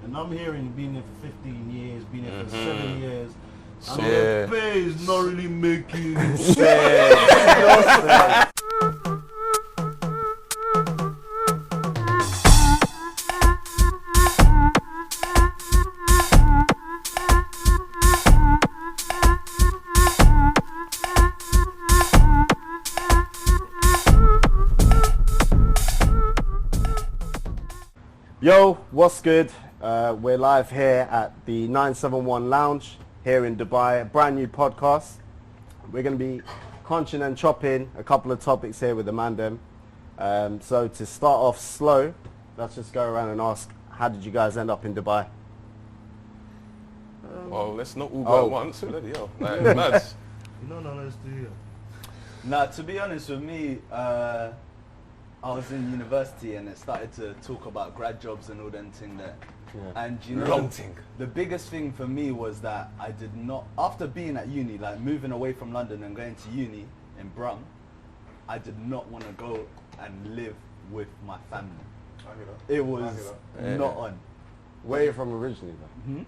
And I'm hearing you've been here for 15 years, been here for 7 years. And the pay is not really making sense. Yo, what's good? We're live here at the 971 Lounge here in Dubai, a brand new podcast. We're going to be crunching and chopping a couple of topics here with the mandem. So to start off slow, let's just go around and ask, how did you guys end up in Dubai? Well, let's not all go at once. Bloody hell. Like, lads. No, let's do it. Nah, to be honest with me, I was in university and it started to talk about grad jobs and all them thing there. Yeah. And you know, the biggest thing for me was that I did not, after being at uni, like moving away from London and going to uni in Brum, I did not want to go and live with my family. It was not on. Where are you from originally though? Hmm?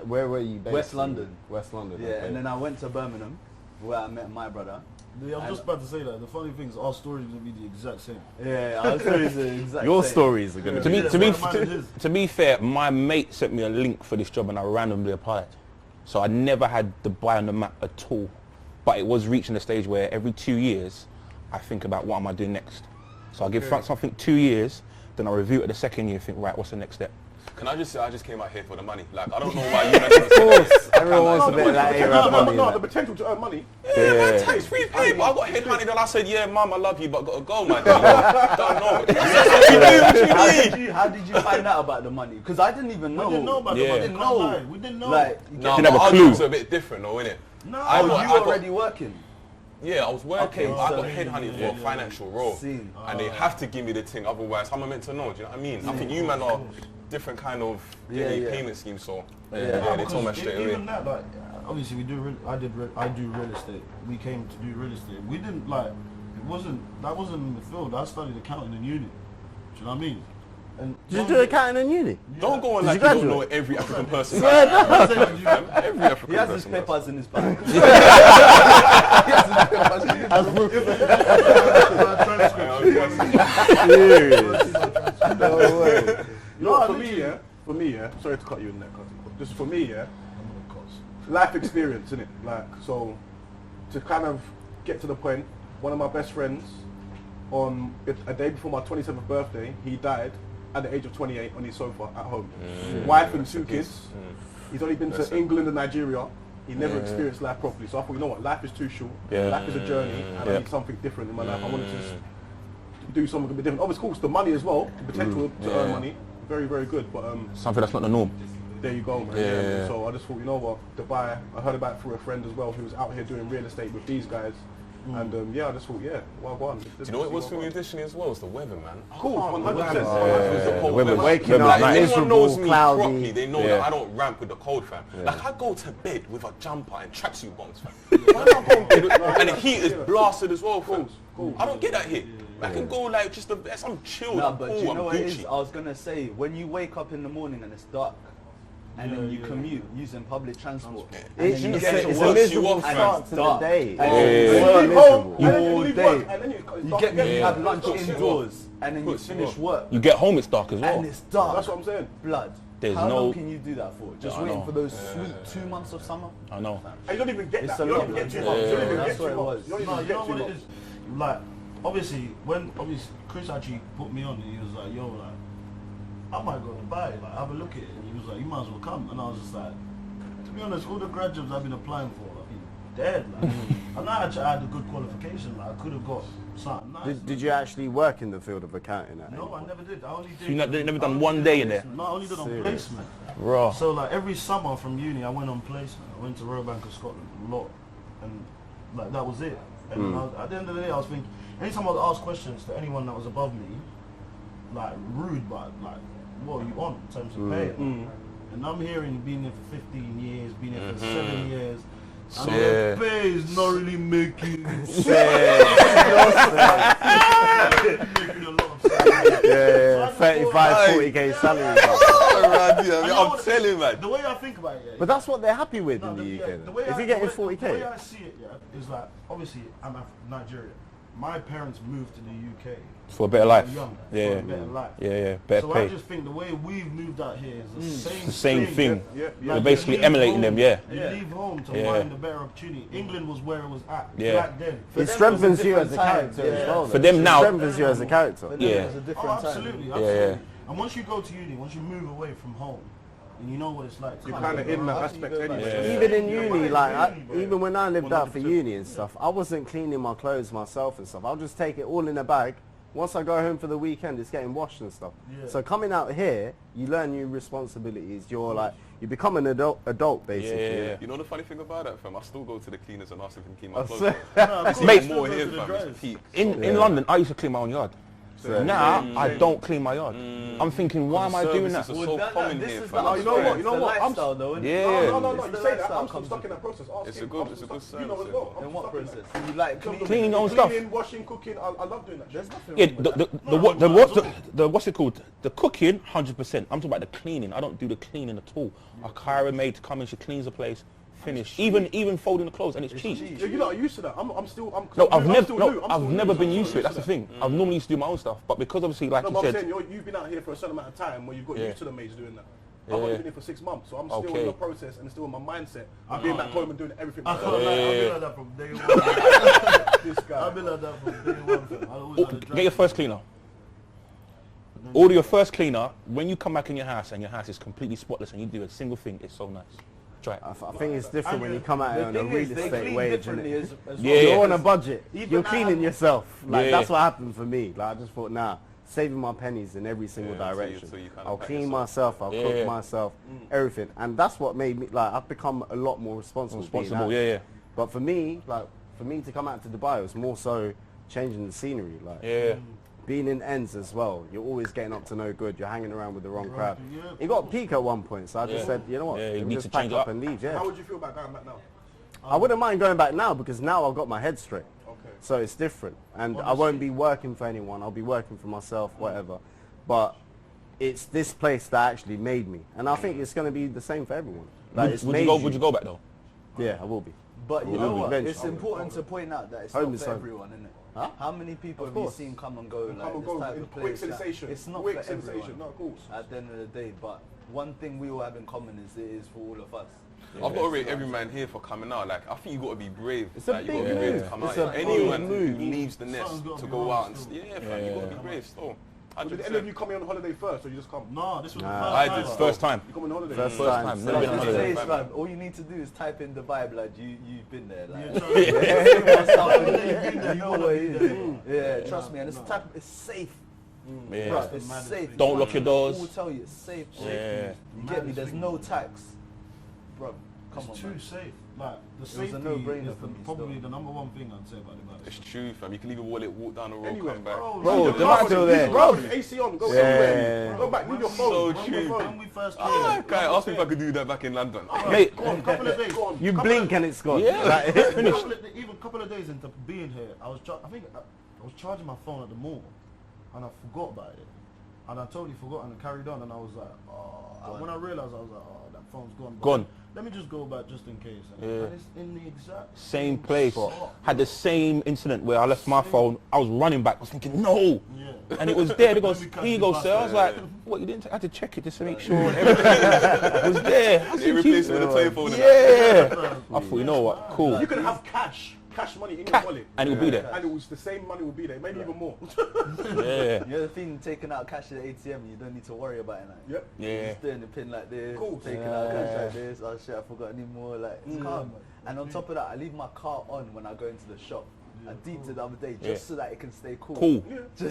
Where were you based? West London. West London. Yeah, okay. and then I went to Birmingham where I met my brother. Yeah, I'm just about to say that. The funny thing is our stories will be the exact same. Yeah, our stories are the exact Your same. stories are going to be... To be fair, my mate sent me a link for this job and I randomly applied. So I never had Dubai on the map at all. But it was reaching the stage where every 2 years, I think about what am I doing next. So I give something 2 years, then I review it the second year and think, right, what's the next step? Can I just say I just came out here for the money? Like, I don't know why you mentioned this. Everyone wants a bit of that era money. No, the potential to earn money. Yeah, man, tax-free pay, but I got headhunted and I said, yeah, mum, I love you, but got to go, man. Don't know. How did you find out about the money? Because I didn't even know. We didn't know about the money. We didn't know. Like, no, didn't have a our clue. job's a bit different, though, innit? No, you already working. Yeah, I was working, but I got headhunted for a yeah. financial role. And they have to give me the thing, otherwise, how am I meant to know? Do you know what I mean? I think you, man, are different kind of payment scheme, so yeah, they told me straight away. Even that, like, obviously, I do real estate. We came to do real estate. We didn't like. That wasn't in the field. I studied accounting in uni. Do you know what I mean? And Did you do accounting in uni? Yeah. Don't go on Did like you you don't graduate? know every African person. Every African He has his person. papers in his bag. No way. No, for me, sorry to cut you in there, just for me, life experience, innit? Like, so, to kind of get to the point, one of my best friends, on a day before my 27th birthday, he died at the age of 28 on his sofa at home. Wife and 2 kids. He's only been to England and Nigeria. He never experienced life properly. So I thought, you know what, life is too short. Life is a journey, and I need something different in my life. I wanted to do something a bit different. Obviously, of course, the money as well, the potential to earn money, very, very good. But Something that's not the norm. there you go, man. Yeah. So I just thought, you know what, Dubai, I heard about it through a friend as well who was out here doing real estate with these guys. And I just thought, well, go on. Do you know what it was for me additionally as well? It's the weather, man. Cool, 100%. Women waking up Like, like anyone knows miserable, me cloudy. properly, they know that I don't ramp with the cold, fam. Like, I go to bed with a jumper and tracksuit bottoms, fam. Why do I go to bed and the heat is blasted as well, fam. I don't get that here. I can go like just some chill, No, like, but cool, you know I'm what it is? Gucci. I was gonna say, when you wake up in the morning and it's dark, and then you commute using public transport, and then you get to It's work, a miserable man. start to the Dark. day. And It's you miserable. all day. You get me, you have lunch indoors, and then you finish work, You get home, it's dark as well. and it's dark. That's what I'm saying. Blood. There's How no- long can you do that for? Just I waiting know. for those sweet 2 months of summer? I know. And you don't even get It's that. a You don't lot, even get 2 man. months. You don't even That's get what 2 it months. was. You don't No, even you get know 2 what it months. is? Like, obviously, when Chris actually put me on, he was like, yo, like, I might go to Dubai, like, have a look at it. And he was like, you might as well come. And I was just like, to be honest, all the grad jobs I've been applying for, I've been dead, like. And I actually had a good qualification, like, I could have got something nice. Did you actually work in the field of accounting? No, I never did. I only did. So you never done one day in there? No, I only did on placement. Raw. So like every summer from uni, I went on placement. I went to Royal Bank of Scotland a lot, and like that was it. And at the end of the day, I was thinking, anytime I would ask questions to anyone that was above me, like rude, but like, what are you on in terms of pay? And I'm hearing you've been here for 15 years, been here for 7 years. And the pay is not really making sense. Making a lot of sense. Yeah, 35, 40k salary. idea. You know I'm what- telling you, man. The way I think about it, yeah, But that's what they're happy with no, in the yeah, UK. the Though. way If I- you're getting the way- 40k. The way I see it, yeah, is like obviously I'm Nigerian. My parents moved to the UK For a better life. young, Yeah, for yeah. a better life. Yeah, better So pay. I just think the way we've moved out here is the same. The same thing. Yeah, You're Like, basically you leave emulating home- them, yeah. You leave home to Yeah. find a better opportunity. England was where it was at Yeah. back then. For It them, strengthens it was a you as a different character time, as yeah. well. For though. them It now- strengthens you as a character. For them, Yeah. it was a Oh, different time. absolutely, Yeah, absolutely. yeah. And once you go to uni, once you move away from home, and you know what it's like. to You're kinda kind of go in that around. aspect Yeah. anyway. Even in Yeah, uni, right, like uni, bro. even when I lived out for 100%. uni and stuff, I wasn't cleaning my clothes myself and stuff. I'll just take it all in a bag. Once I go home for the weekend, it's getting washed and stuff. Yeah. So coming out here, you learn new responsibilities. You're like, you become an adult basically. Yeah. innit? You know the funny thing about that, fam? I still go to the cleaners and ask if they can keep my Oh, clothes. so- No, of course, Mate, I still more go here, to the fam. dryers. It's peak. In London, I used to clean my own yard. So- Now I don't clean my yard. I'm thinking, why am I doing that? Services are so common here, is fam. the Oh, you know what, you know the what, I'm- lifestyle, though, isn't it? Yeah. No, It's you the say that, lifestyle I'm still comes stuck with in that process. Ask It's him. a good- I'm it's a still good stuck- You know service, as well. yeah. I'm In what stuck in that. process? You like Cleaning your own stuff. Cleaning, washing, cooking, I love doing that shit. There's nothing Yeah, wrong with that. the what's it called? The cooking, 100%. I'm talking about the cleaning. I don't do the cleaning at all. I hire a maid to come in, she cleans the place, finish. Even folding the clothes, and it's cheap. Yeah, you're not used to that. I'm still. No, I'm I've never been used to it. That's the thing. I've normally used to do my own stuff, but because obviously, like No, you but I'm said, saying you've been out here for a certain amount of time where you've got Yeah. used to the maids doing that. Yeah. I've only been here for 6 months, so I'm still Okay. in the process and still in my mindset of being back home and doing everything I myself. can't lie, I've Yeah. been like that from day one. This guy. I've been like that from day one. fam. I always had a get your drag. first cleaner. Order your first cleaner. When you come back in your house and your house is completely spotless and you do a single thing, it's so nice. Try it. I think it's different when you come out here The on a thing real is, they estate clean wage. differently innit? as well. Yeah. You're on a budget. Even You're now- cleaning yourself. Like Yeah. that's what happened for me. Like I just thought, nah, saving my pennies in every single Yeah, so you- direction. so you kinda I'll pack clean yourself. myself. I'll Yeah. cook myself. Everything, and that's what made me like. I've become a lot more responsible. being Responsible, out yeah, here. yeah. But for me, like for me to come out to Dubai, it was more so changing the scenery. Like Yeah. being in ends as well. You're always getting up to no good. You're hanging around with the wrong crowd. Yeah, It got peak at one point, so I just Yeah. said, you know what? Yeah, you let me need just to pack change up up. and leave. Yeah. How would you feel about going back now? I wouldn't mind going back now because now I've got my head straight. Okay. So it's different. And I won't be working for anyone. I'll be working for myself, whatever. But it's this place that actually made me. And I think it's going to be the same for everyone. Like, it's Would made you go back though? Yeah, I will be. But you Will know be what? eventually. It's important to point out that it's Home not is for home. everyone, isn't it? Huh? How many people Of have you course. seen come and go like Come and this go type in of quick place? Like, sensation. it's not Quick for sensation. everyone. No, of course. At the end of the day, but one thing we all have in common is it is for all of us. I've got to rate every man here for coming out. Like, I think you got to be brave. It's a like, you big got to be brave move. to come It's out. a here. big Anyone move. who leaves the nest Something's gotta to be go wrong out and still. yeah, fam, you got to be brave still. Did 100%. any of you come here on holiday first, or you just come? No, this was the Nah. first I time. did. First time. You come on holiday. First First time. time, so never Like been on these holiday. days, fam, all you need to do is type in Dubai, blood. You've been there. Like, Yeah, you know what it is. Yeah, trust me, and it's safe. Yeah. Bruh, it's safe. Don't lock your doors. Who will tell you it's safe? Yeah. You get me? There's no tax, bro. Come It's on, too man. safe. Like the was a safety no-brainer is for me probably still. the number one thing I'd say about it. It's true, fam. You can leave your wallet, walk down the road, Anywhere. come back. Bro, the the man's still there. Bro, AC on. Go Yeah. anywhere. Go back. Leave your phone. So Leave your true. phone. When we first came, Ah, guy, ask me if I could do that back in London. Mate, go on, couple of days. Go on. You blink and it's gone. Yeah. Like, Even a couple of days into being here, I was charging my phone at the mall, and I forgot about it, and I totally forgot and I carried on, and I was like, oh. And when I realized, I was like, oh, that phone's gone. But Gone. Let me just go back just in case. Yeah. And it's in the exact same place. spot. Had the same incident where I left my phone. I was running back. I was thinking, no. Yeah. And it was there. They goes, Let me catch here you the go, bus. sir. I was like, what, you didn't? I had to check it just to make sure everything was there. I They said, replaced it with a "Jesus." telephone and that. Yeah. I thought, you know what? Cool. You can have cash money in your wallet, And it'll be there. and it was the same money will be there, maybe even more. Yeah. You're the thing taking out cash at the ATM, you don't need to worry about it. Like. Yep. Yeah. Just doing the pin like this, Cool. taking out cash like this. Oh shit, I forgot any more. Like, it's calm. And on top of that, I leave my car on when I go into the shop. I deeped it the other day just Yeah. so that it can stay cool. Cool. Yeah.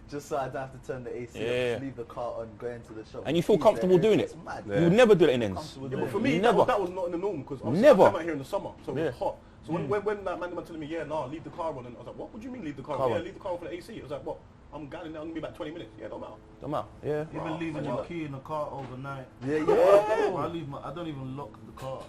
Just so I don't have to turn the AC Yeah. off, leave the car on, go into the shop. And you feel Keys comfortable there, doing it's it. mad. Yeah. You would never do it in ends. Comfortable Yeah, doing but for it. me, Never. that was not in the norm because Never. I came out here in the summer, so it Yeah. was hot. So when that man was telling me, yeah, nah, leave the car on, and I was like, what? What do you mean leave the car Car on? Yeah, on. leave the car on for the AC. I was like, what? I'm going there, I'm going to be about 20 minutes. Yeah, don't matter. Don't matter. Yeah. Even leaving your key in the car overnight. Yeah. I don't even lock the car.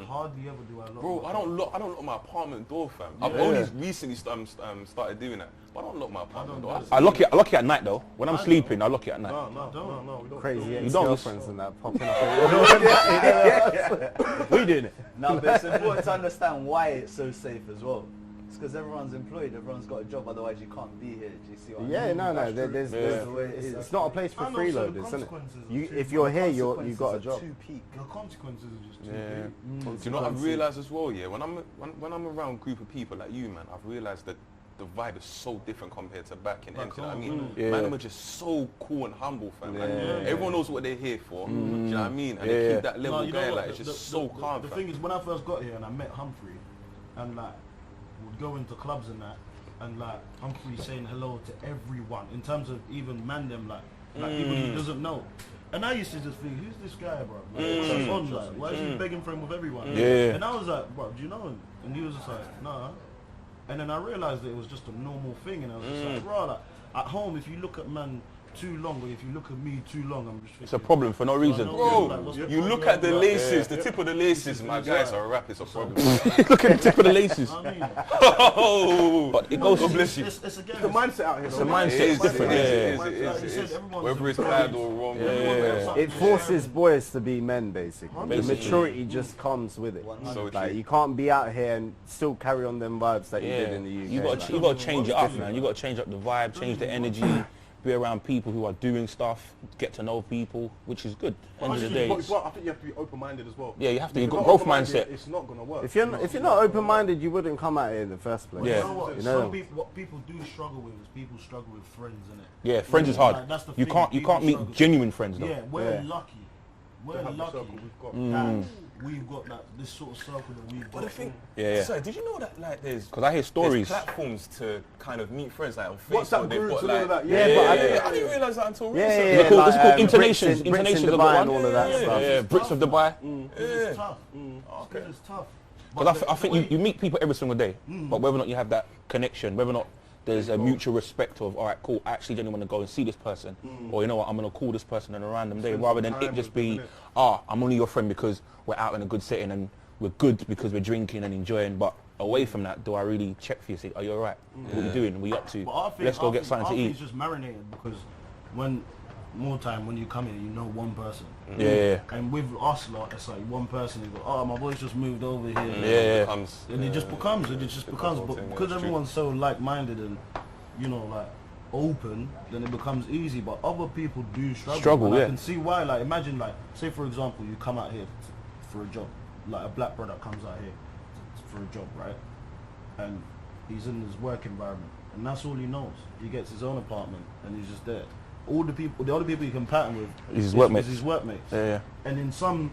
Hardly ever do I lock. Bro, my I car. don't lock my apartment door, fam. I've only recently started doing that. But I don't lock my apartment door. I lock it at night though. When I'm sleeping, I lock it at night. No, we don't. Crazy You don't. ex-girlfriends and that popping up. We doing it. Now, but it's important to understand why it's so safe as well. It's because everyone's employed, everyone's got a job, otherwise you can't be here. Do you see what I mean? No. There's it's not a place for I know, so the freeloaders, isn't it? consequences are too If you're here, you Consequences got a are job. too peak. The consequences are just too Yeah. big. Do you know what I've realised as well, yeah? When I'm around a group of people like you, man, I've realised that the vibe is so different compared to back in Ent, you know what I mean? Yeah. Man, them are just so cool and humble, fam. Like, Yeah. everyone knows what they're here for, do you know what I mean? And they keep that level No, you know going, what? like, it's just so calm, The fam. thing is, when I first got here and I met Humphrey, and like, would go into clubs and that, and like, Humphrey saying hello to everyone, in terms of even man them, like people he doesn't know. And I used to just think, who's this guy, bro? Like, what's he on, like, why is he begging for him with everyone? Yeah. And I was like, bro, do you know him? And he was just like, nah. And then I realized that it was just a normal thing, and I was just like, bro, like, at home, if you look at man too long, or if you look at me too long, I'm just thinking, It's a problem for no reason. Bro, you look at the laces, the tip of the laces, my guys are a rap, it's a problem. Look at the tip of the laces. I mean, Oh, But it goes. God bless you. it's again, The mindset out here. The though. mindset is different. It Yeah. is, Like you said, everyone's whether it's employed. bad or wrong. It forces boys to be men, basically. The Basically. maturity just comes with it. So Like true. you can't be out here and still carry on them vibes that you did in the UK. You got like. you got to change it up, man. You got to change up the vibe, change the energy, be around people who are doing stuff, get to know people, which is good. End of the day, But it's- I think you have to be open-minded as well. yeah, you have to. If You got you're not growth open-minded, mindset. It's not gonna work. If you're not open-minded, you wouldn't come out here in the first place. Yeah. You know what? You know? Some people, what people do struggle with is people struggle with friends, innit? Yeah, friends is hard. Like, that's the You thing, can't people meet struggle. genuine friends though. Yeah, we're Yeah. lucky. We're have the lucky circle we've got. that we've got that this sort of circle that we've But got. the thing, Yeah. sorry, did you know that like there's Because I hear there's stories. platforms to kind of meet friends like on WhatsApp Facebook? They've groups got and all like of that. Yeah, Yeah, but I- I didn't realise that until Yeah, recently. yeah, They're called, like, it's called Brits intonations. in- Brits in Intonations of the Dubai and one. all of that Yeah, stuff. yeah, Brits of Dubai. It's tough. Okay. It's tough. Because I think you meet people every single day, but whether or not you have that connection, whether or not there's a mutual respect of, all right, cool, I actually genuinely want to go and see this person, or you know what, I'm going to call this person on a random day, rather than it just be, I'm only your friend because we're out in a good setting and we're good because we're drinking and enjoying, but away from that, do I really check for you, say, are you all right? What are you doing? What are you up to? But I think, Let's go get something to eat. It's just marinated because when you come here, you know one person. Yeah. And with us lot, it's like one person. You go, oh, my boy's just moved over here. Yeah. Becomes, And it just becomes. But thing, because yeah, it's everyone's so like-minded and, you know, like open, then it becomes easy. But other people do struggle. And yeah. I can see why. Like, imagine, like, say for example, you come out here for a job. Like a black brother comes out here for a job, right? And he's in his work environment, and that's all he knows. He gets his own apartment, and he's just there. The only people he can pattern with Is his workmates. Is his workmates. Yeah. And in some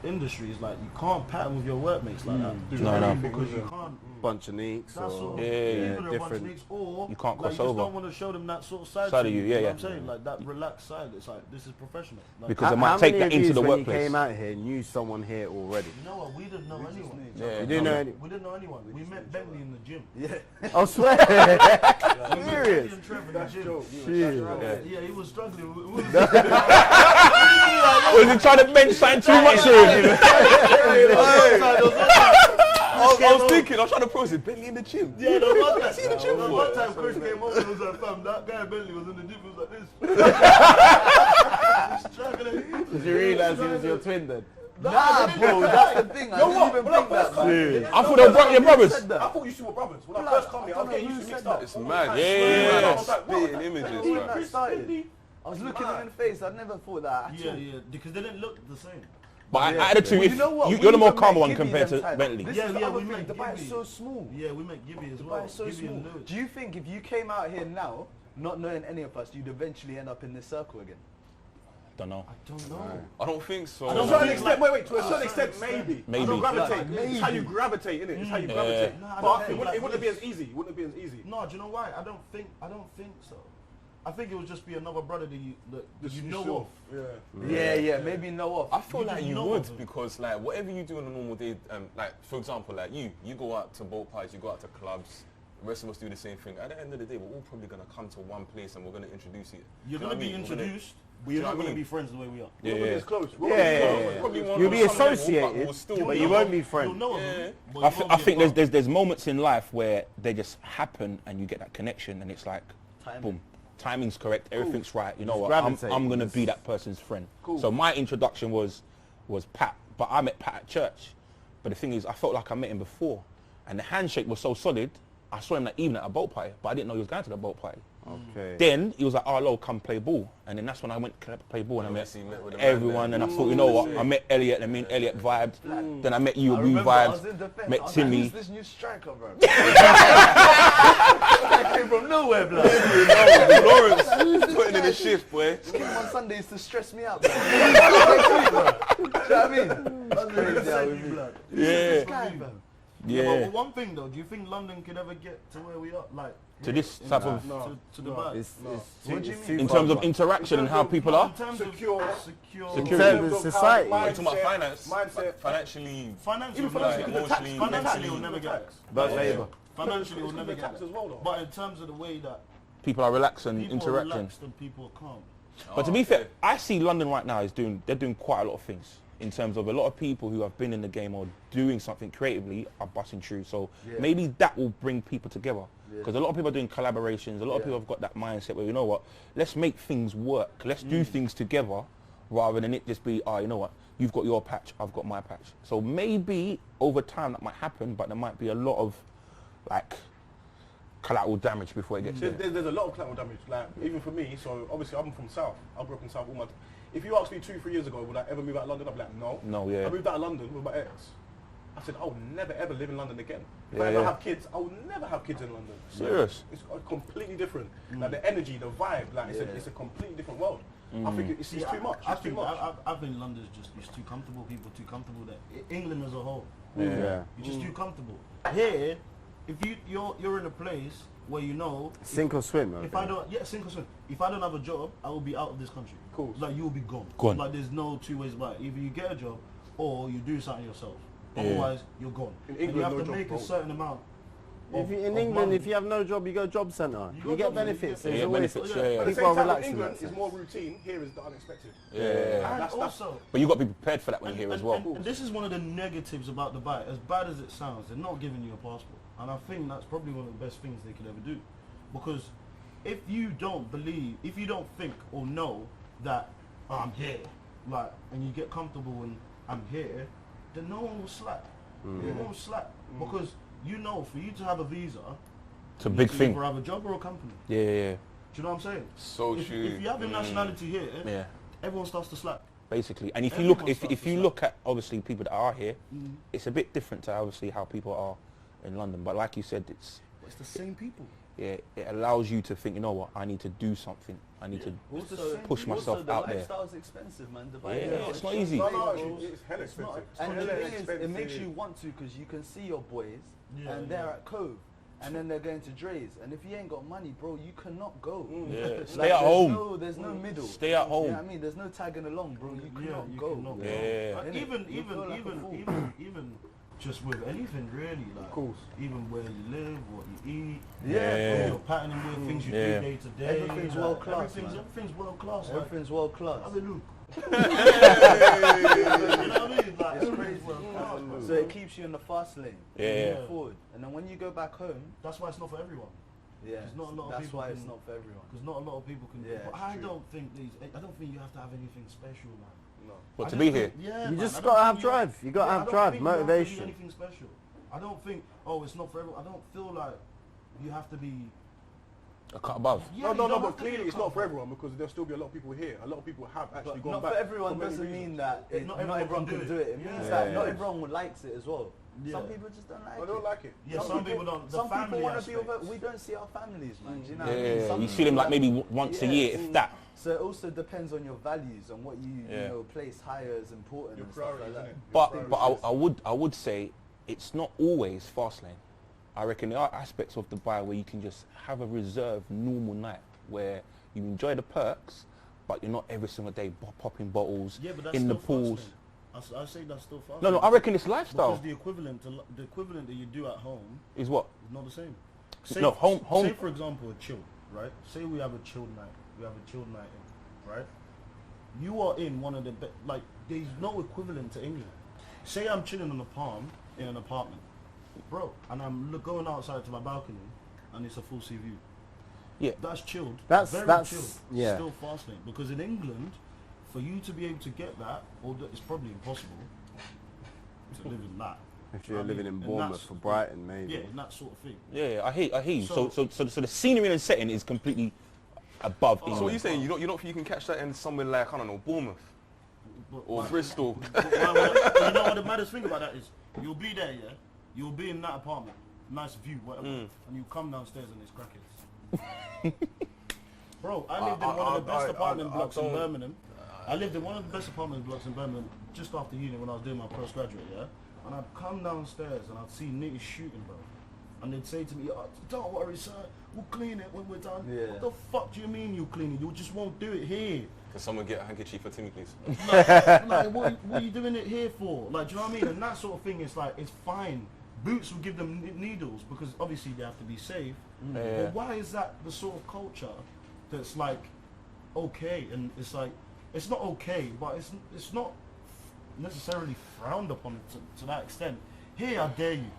industries, like, you can't pattern with your workmates like that. Do you No, know what I no. mean? Because you can't. Bunch of neeks That's or all. Yeah, Either a bunch of different. nicks, or You can't like, cross you just over. don't want to show them that sort of side Side to of you, you. yeah, know yeah. what I'm saying? Like that relaxed side. It's like, this is professional. Like, Because they How might take many that of into yous the when workplace. you came out here knew someone here already? you know what? We didn't know anyone. Yeah, You didn't know any? We didn't know anyone. We met Bentley in the gym. Yeah. I swear. Bentley Serious. and Trevor in the gym. Shit. Yeah, he was struggling. Was he trying to bench something too much here? I was thinking, I was trying to process Bentley in the gym. Yeah, the one time, See the gym for one it. time Chris came over and was like, fam, that guy Bentley was in the gym, he was like this. He's struggling. Did you realise he was your twin then? Nah, bro, that's the thing. I know didn't what? even When I think that, first man. I thought they were your brothers. I thought you two were brothers. When I first come here, I was getting used to mixed up. It's mad. Yeah. Man, I'm spitting images, When man. that started, I was looking him in the face. I never thought that at Yeah, all. yeah, because they didn't look the same. But out of the two, Well, if you know what? you're the more even calm met one Gibby compared them to times. Bentley. This Yeah, is the yeah, other we thing. met Dubai is Gibby. so small. Yeah, we met Gibby as well. Dubai is so Gibby and small. Lewis. Do you think if you came out here now, not knowing any of us, you'd eventually end up in this circle again? Don't know. I don't know. I don't think so. To a certain extent, to a certain extent, maybe. Maybe. I don't gravitate. Like, It's how you gravitate, innit? It's how you gravitate. Nah, I But I don't think think it wouldn't be like as easy. It wouldn't be as easy. No, do you know why? I don't think so. I think it would just be another brother that you know of. Yeah. Yeah, maybe no off. I feel You like just you know would of it. because whatever you do on a normal day, like for example, like you go out to boat parties, you go out to clubs, the rest of us do the same thing. At the end of the day, we're all probably going to come to one place and we're going to introduce it. You're going to be introduced, but Do you're you know not what I going to mean? be friends the way we are. Yeah, We're yeah. as close. Yeah. You'll be associated, but you won't be You'll friends. know Yeah. them, but I, you won't I be think involved. there's moments in life where they just happen and you get that connection and it's like, Timing. boom, timing's correct, everything's right. You know Just what? I'm gravitate. going to be that person's friend. Cool. So my introduction was Pat, but I met Pat at church. But the thing is, I felt like I met him before, and the handshake was so solid. I saw him that evening at a boat party, but I didn't know he was going to the boat party. Okay. Then he was like, "Oh, hello, come play ball." And then that's when I went to play ball and I met Obviously met with the everyone. man And I there. thought, you know what? I met Elliot, and me and Elliot vibed. Then I met you, I we remember I was vibed. in defense. Met I was like, Timi. who's this new striker, bro? That came from nowhere, blood. Lawrence, putting in a shift, boy. This came on Sundays to stress me out, bro. Next week, bro. Do you know what I mean? That's crazy how we meet. Yeah, Guy, bro. Yeah, yeah. but one thing though, do you think London could ever get to where we are? Like, To this type of, to Dubai? It's What do you it's mean? too in far terms of gone. interaction and how people are. In terms Secure. of secure. In Security. terms of society. We're talking about finance, Mindset. financially. Financially, Even financially, we'll the never tax, get- emotionally, financially, we'll mentally. never get. But labour. Financially, we'll It's never the get. tax as well, though. But in terms of the way that People are relaxed and people are interacting. relaxed and people are calm. But to be fair, I see London right now they're doing quite a lot of things in terms of a lot of people who have been in the game or doing something creatively are busting through. So maybe that will bring people together. Because a lot of people are doing collaborations. A lot of people have got that mindset where, you know what, let's make things work. Let's do things together rather than it just be, oh, you know what, you've got your patch, I've got my patch. So maybe over time that might happen, but there might be a lot of like collateral damage before it gets there. There's a lot of collateral damage. Like even for me, so obviously I'm from South. I grew up in South all my. If you asked me 2-3 years ago, would I ever move out of London? I'd be like, no. No, yeah. I moved out of London with my ex. I said, I will never ever live in London again. If Yeah, I ever yeah. have kids, I will never have kids in London. Serious? It's completely different. Like the energy, the vibe, like it's a completely different world. I think it's too much. I It's too think much. I think London's just it's too comfortable. People too comfortable there. England as a whole, Yeah. you're just too comfortable. Here, if you're in a place where you know Sink or swim. if I don't sink or swim. If I don't have a job, I will be out of this country. Cool. Like you will be gone. Gone. Like there's no two ways about it. Either you get a job or you do something yourself. Otherwise, you're gone. In And you England, have no to job, make bro. a certain amount. If you, in of England, money. if you have no job, you go job centre. You You, go get job centre, benefits. you There's get always benefits, yeah. At the people same are time, relaxing. England that is sense. more routine. Here is the unexpected. Yeah. And That's- also, But you got to be prepared for that when you're here as well. And this is one of the negatives about Dubai. As bad as it sounds, they're not giving you a passport. And I think that's probably one of the best things they could ever do. Because if you don't believe, if you don't think or know that I'm here, like, and you get comfortable and I'm here, then no one will slack. No one will slack. Because you know, for you to have a visa, It's a you big need to thing. either have a job or a company. Yeah, yeah, Do you know what I'm saying? So If true. you have a nationality here, yeah. everyone starts to slack. Basically, and if you Everyone look, if starts you to look at obviously people that are here, it's a bit different to obviously how people are in London. But like you said, it's But it's the same people. yeah, it allows you to think, you know what, I need to do something. I need to push myself the out there. lifestyle's expensive, man. Dubai Yeah, is it's not easy. No, bro. it's hell It's not. expensive. And the Hella thing is, it expensive. makes you want to because you can see your boys Yeah, and they're at Cove. And then they're going to Dre's. And if you ain't got money, bro, you cannot go. Yeah, Like, stay at home. There's no middle. Stay at You home. know what I mean? There's no tagging along, bro. You cannot you go. cannot go. Yeah. Like, Innit? even You feel like a fool. even just with anything really, like course. even where you live, what you eat, Yeah. who you're patterning with, things you Yeah. do day to day. Everything's like, world class, Everything's world class. Everything's world class. Have a look. You know what I mean? Like, It's everything's crazy. world class, bro. So it keeps you in the fast lane. Yeah. Moving forward. And then when you go back home, That's why it's not for everyone. yeah, There's not a lot of that's people why it's can- not for everyone. Because not a lot of people can. Yeah, but it's I true. don't think I don't think you have to have anything special, man. But I to just be think- here, yeah, You man, just I don't gotta think have drive. You gotta I have don't drive, think you have to be motivation. anything special. I don't think. Oh, it's not for everyone. I don't feel like you have to be. a cut above. Yeah, No, you don't but have to be clearly a it's not for couple. everyone because there'll still be a lot of people here. A lot of people have actually But gone not back. for everyone for many doesn't reasons. mean that Not not everyone can can do do it. it. It means Yeah. that Yeah. not everyone likes it as well. Yeah. Some people just don't like I it. don't like it. Yeah, some people don't. The Some people family want to be with aspect. it. We don't see our families, man. Do you know Yeah, what I mean? Some you see them people like maybe once a Yeah. year, if that. So it also depends on your values and what you Yeah. place higher as important Your and stuff like priorities, that. innit? But I would say it's not always fast lane. I reckon there are aspects of Dubai where you can just have a reserved normal night where you enjoy the perks, but you're not every single day popping bottles Yeah, but that's in the still pools. fast lane. I say that's still fast. No, lane. I reckon it's lifestyle. Because the equivalent that you do at home Is what? is not the same. say, No, home. Say for example, a chill, right? Say we have a chilled night. We have a chilled night in, right? You are in one of the like. There's no equivalent to England. Say I'm chilling on the palm in an apartment, bro, and I'm going outside to my balcony, and it's a full sea view. Yeah. That's chilled. That's very chilled. yeah. Still fascinating because in England, for you to be able to get that, it's probably impossible to live in that. If you're living in Bournemouth or Brighton, maybe. Yeah, in that sort of thing. Yeah, I hear you. So the scenery and setting is completely above England. So what are you saying? You don't think you can catch that in somewhere like, I don't know, Bournemouth or Bristol? You know what the maddest thing about that is? You'll be there, yeah? You'll be in that apartment, nice view, whatever, and you come downstairs and it's crackheads. Bro, I lived in one of the best apartment blocks in Birmingham. I lived in one of the best apartment blocks in Birmingham just after uni when I was doing my postgraduate, yeah? And I'd come downstairs and I'd see niggas shooting, bro. And they'd say to me, oh, don't worry, sir, we'll clean it when we're done. Yeah. What the fuck do you mean you clean it? You just won't do it here. Can someone get a handkerchief for Timi, please? Like what are you doing it here for? Like, do you know what I mean? And that sort of thing is like, it's fine. Boots will give them needles because obviously they have to be safe. But why is that the sort of culture that's like okay? And it's like, it's not okay, but it's not necessarily frowned upon to that extent. Here, I dare you.